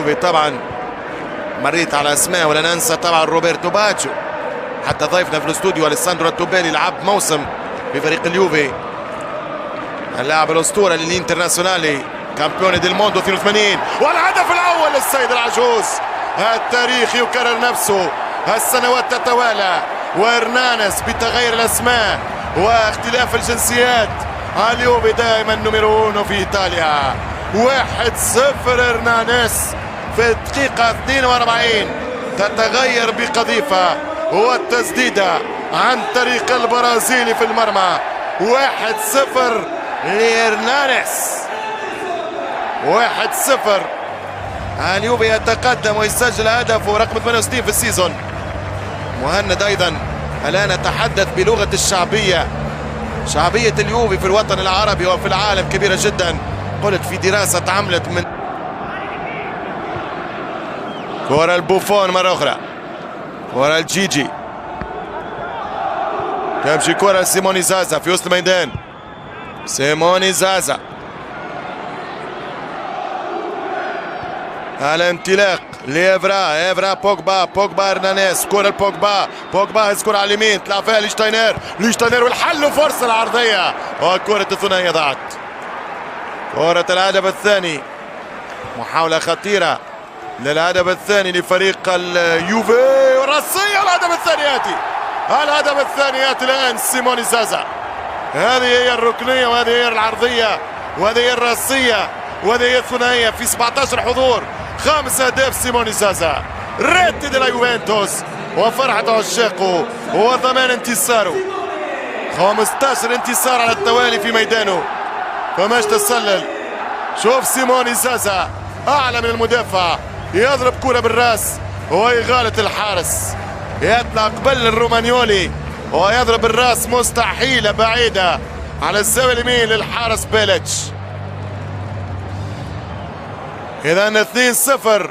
اليوفي طبعا مريت على اسماء ولا ننسى طبعا روبرتو باجيو، حتى ضيفنا في الاستوديو اليساندرو توبيلي لعب موسم في فريق اليوفي، اللاعب الاسطوره للانترناسيونالي كامبيون ديل موندو 82. والهدف الاول للسيد العجوز. التاريخ يكرر نفسه، السنوات تتوالى، وهرنانيز بتغير الاسماء واختلاف الجنسيات. اليوفي دائما نمرو 1 في ايطاليا. 1-0 هرنانيز في الدقيقة 42 تتغير بقذيفة والتسديدة عن طريق البرازيلي في المرمى. 1-0 لهرنانيز. 1-0. اليوفي يتقدم ويسجل هدفه رقم 68 في السيزون. مهند ايضا الان نتحدث بلغة الشعبية. شعبية اليوفي في الوطن العربي وفي العالم كبيرة جدا. قلت في دراسة عملت من كرة البوفون مرة أخرى، كرة الجيجي، تمشي كرة سيموني زازا في وسط الميدان. سيموني زازا الانطلاق لإفرا، إفرا بوجبا، بوجبا هرنانيز، كرة لبوجبا، بوجبا يذكر على اليمين طلع فيها ليشتاينر، ليشتاينر والحل وفرصة العرضية وكرة الثنائية ضاعت. كرة الهدف الثاني، محاولة خطيرة للهدف الثاني لفريق اليوفي والرأسية. الهدف الثاني ياتي، الهدف الثاني ياتي الآن. سيموني زازا، هذه هي الركنية وهذه هي العرضية وهذه هي الرأسية وهذه هي الثنائية في 17 حضور، 5 أهداف. سيموني زازا ريتي دي لا يوفنتوس وفرحة عشاقه وضمان انتصاره. 15 انتصار على التوالي في ميدانه، فماش تسلل. شوف سيموني زازا أعلى من المدافع، يضرب كرة بالراس ويغالط الحارس، يطلع قبل الرومانيولي ويضرب الراس مستحيلة بعيدة على الزاوية اليمين للحارس بيليتش. إذا 2-0